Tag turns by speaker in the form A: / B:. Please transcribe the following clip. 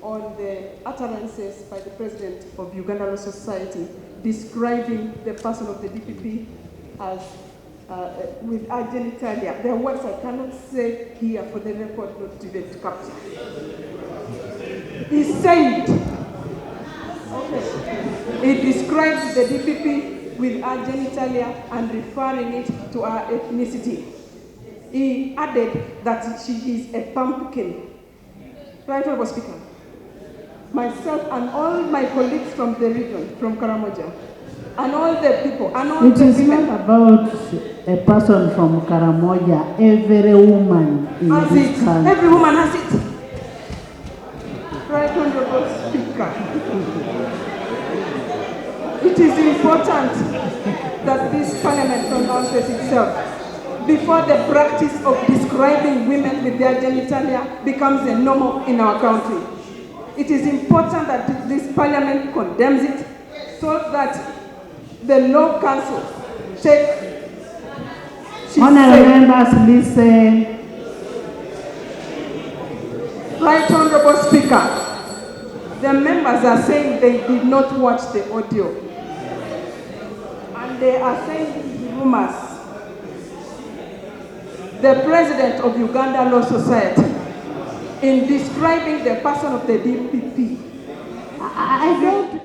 A: on the utterances by the President of Uganda Law Society describing the person of the DPP as with our genitalia. There are words I cannot say here for the record, not even to capture. He said, he described the DPP with our genitalia and referring it to our ethnicity. He added that she is a pumpkin. Right, Honorable Speaker? Myself and all my colleagues from the region, from Karamoja, and all the people, and all
B: it
A: the
B: is
A: women.
B: not about a person from Karamoja. Every woman in
A: has
B: this
A: it.
B: country.
A: Every woman has it. Right, Honorable Speaker. It is important that this Parliament pronounces itself before the practice of describing women with their genitalia becomes a normal in our country. It is important that this Parliament condemns it so that the Law Council take.
B: Honourable members, listen.
A: Right, Honorable Speaker. The members are saying they did not watch the audio. And they are saying these rumors. The President of Uganda Law Society, in describing the person of the DPP,
B: I don't